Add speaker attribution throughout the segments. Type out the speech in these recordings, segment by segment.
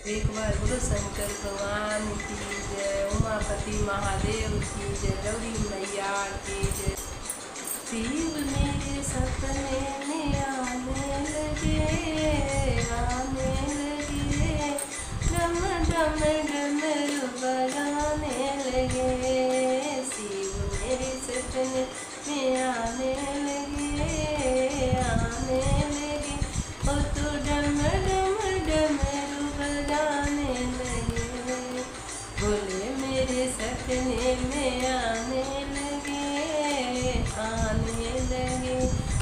Speaker 1: एक बार बोलो शंकर भगवान की जय, उमापति महादेव की जय, गौरी मैया की जय। शिव मेरे सपने में आने लगे, आने लगे, डम डम डमरू बजाने लगे। शिव मेरे सपने में आने लगे, आने लगे, ओ तो डम डम डमरू बजाने लगे। भोले मेरे सपने में आने लगे, आने लगे,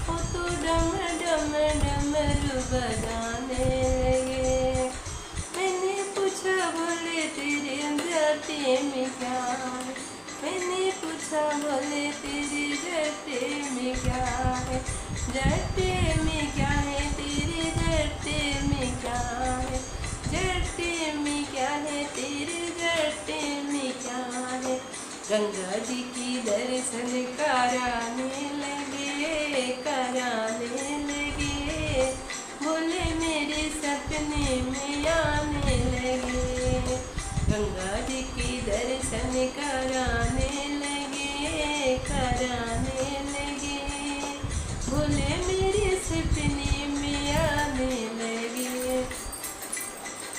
Speaker 1: ओ तो डम डम डमरू बजाने लगे। मैंने पूछा बोले तेरे जटे में क्या है, मैंने पूछा बोले तेरे जटे में क्या है, जटे में क्या है, तेरे जटे में क्या है, जटे में क्या है, तेरे जटे में क्या है। गंगा जी की दर्शन कराने लगे, कराने लगे, बोले मेरे सपने में आने लगे। गंगा जी की दर्शन कराने लगे, कराने लगे, बोले मेरे सपने में आने लगे।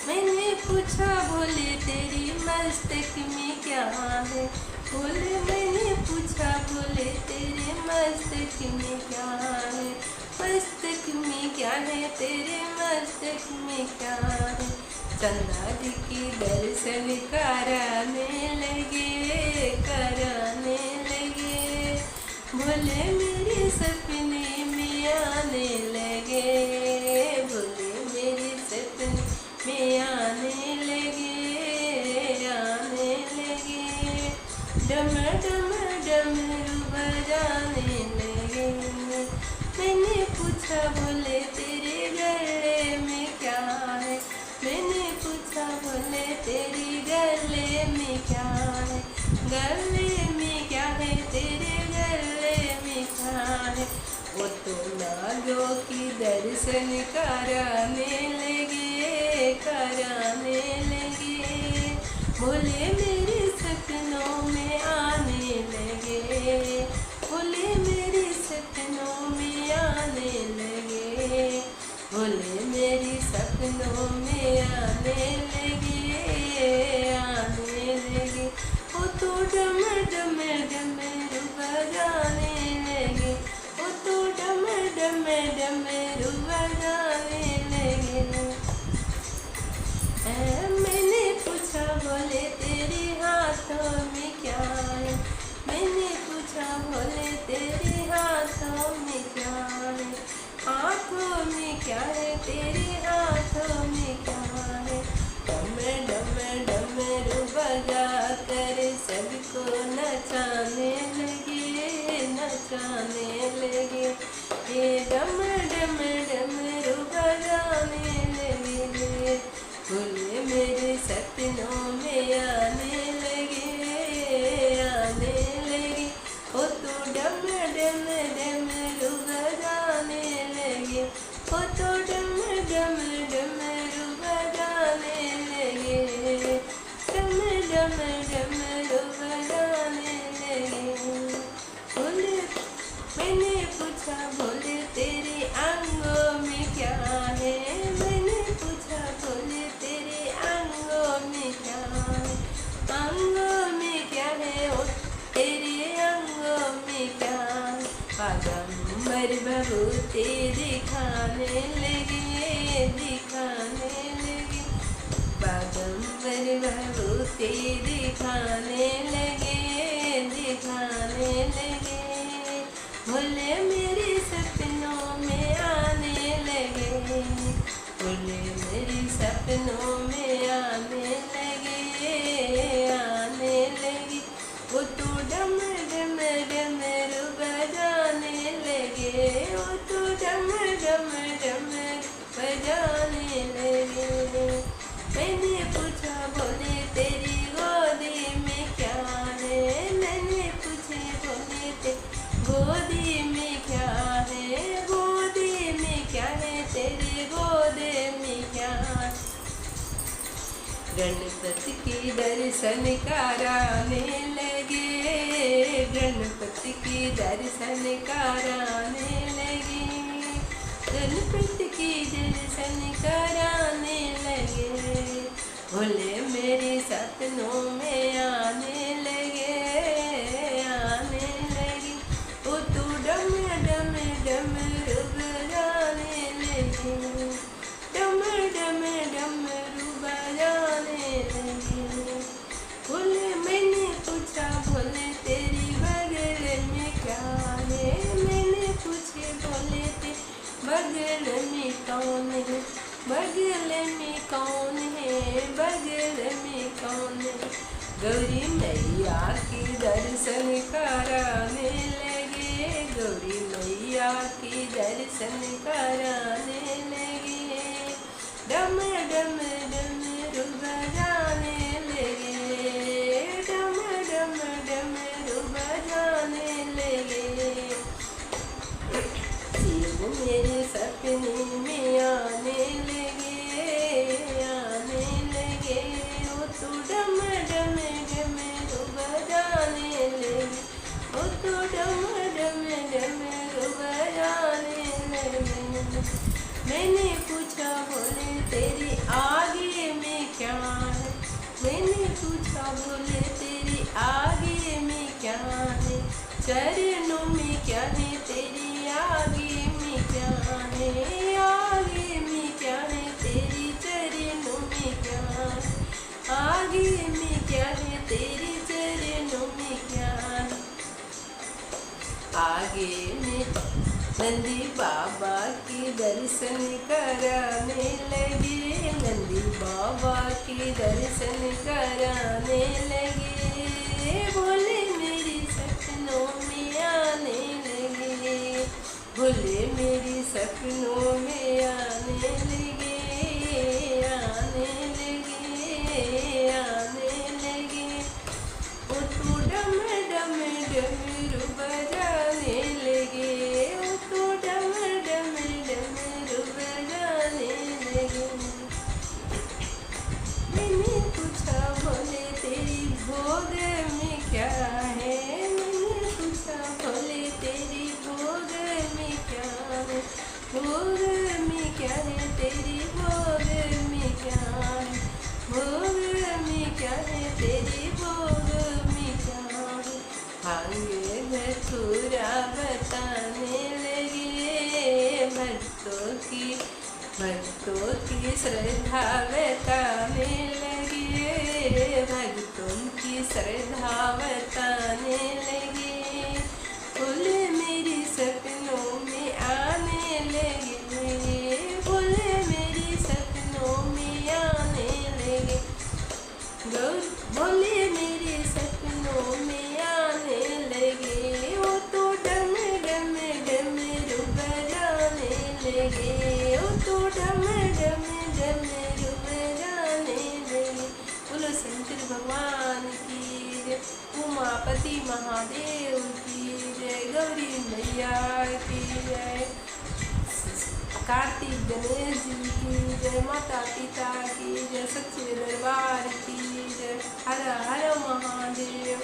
Speaker 1: मैंने पूछा बोले तेरी मस्तक में क्या है, बोले मैंने पूछा बोले तेरे मस्तक में क्या है, मस्तक में क्या है, तेरे मस्तक में क्या है। चंदा जी की दर्शन कराने लगे, कराने लगे, बोले मेरे सपने में आने लगे, बोले मेरे सपने में आने लगे, आने लगे, डम डम डमरू बजाने लगे। मैंने पूछा बोले तेरे गले में क्या है, मैंने पूछा बोले तेरी गले में क्या है, गले में क्या है, तेरे गले में क्या है। वो तो नागों की दर्शन कराने लगे, कराने लगे, बोले मेरे सपनों में आने लगे, बोले मेरे सपनों में आने लगे, बोले मेरी सपनों में आने लगे, आने लगे, वो तो डम डम डमरू बजाने लगे, वो तो डम डम डमरू बजाने लगे। मैंने पूछा बोले तेरे हाथों में क्या है, मैंने पूछा बोले तेरे हाथों में क्या है, हाथों में क्या है, तेरे हाथों में क्या है। डम डम डमरू बजा कर सबको नचाने लगे, नचाने लगे, ये डम डम डमरू बजाने लगे, बोले मेरे सपनों में आने लगे, आने लगे, ओ तो डम डम डमरू बजाने लगे, ओ तो डम डम डमरू बजाने लगे, डम डम डमरू बजाने लगे। बोले मैंने पूछा बोले तेरे अंगों में क्या है, मैंने पूछा बोले तेरे अंगों में क्या है, अंगों में क्या है, ओ तेरे अंगों में क्या है। पैगंबर बबूते दिखाने लगे, दिखाने लगे, पैगंबर बबूते दिखाने लगे, दिखाने लगे, बोले मेरे सपनों में आने लगे, बोले मेरे सपनों में आने लगे, आने लगे, वो तो डम डम डमरू बजाने लगे, वो तो डम डम डमरू बजाने लगे। मैंने पूछा बोले तेरी गोदी में क्या है, मैंने पूछे बोले तेरी गोदी में क्या है, गोदी में क्या है, तेरे गोदी में क्या है। गणपति की दर्शन कराने लगे, गणपति की दर्शन कराने लगे, गणपति की दर्शन कराने लगे। भोले मेरे सपनों में आने लगे, आने लगे। वो तो डम डम डमरू बजाने लगे, डम डम डमरू बजाने लगे। भोले मैंने पूछा भोले तेरी बगल में क्या है, मैंने पूछे भोले तेरी बगल में कौन है, बगल में कौन है, बगल में कौन है। गौरी मैया की दर्शन कराने लगे, गौरी मैया की दर्शन कराने लगे, डम डम डमरू बजाने लगे, डम डम डमरू बजाने लगे। शिव मेरे सपने में आने लगे, आने लगे। वो तो डम डम डमरू बजाने लगे, वो तो डम डम डमरू बजाने लगे। मैंने पूछा भोले तेरी आगे में क्या है, मैंने पूछा भोले तेरी आगे में क्या है, चरणों में क्या है तेरी आगे में क्या है, आगे में क्या है तेरी चरणों में क्या है, आगे में क्या है तेरी चरणों में क्या है। आगे में नंदी बाबा की दर्शन कराने लगे, नंदी बाबा की दर्शन कराने लगे। भोले मेरे सपनों में आने लगे, भोले मेरे सपनों में आने लगे, आने लगे, आने लगे। वो तो डम डम डमरू बजाने लगे, वो तो डम डम डमरू बजाने लगे। मैंने पूछा भोले तेरी भोग में क्या है, मैंने पूछा भोले तेरी भोग में क्या है, भोग में क्या है तेरी भोग में क्या है, भोग में क्या है तेरी भोग में क्या है। भांगे धतूरा बताने लगे, भक्तों की श्रद्धा बताने लगे, भक्तों की श्रद्धा बताने लगे। भोले मेरे सपनों में आने लगे, भोले मेरे सपनों में आने लगे, भोले मेरे सपनों में आने लगे। वो तो डम डम डमरू बजाने लगे, वो तो डम डम डमरू बजाने लगे। बोलो शंकर भगवान की जय, उमापति महादेव की जय, गौरी मैया की जय, कार्तिक गणेश जी की जय, माता पिता की जय, सच्चे दरबार की जय। हर हर महादेव।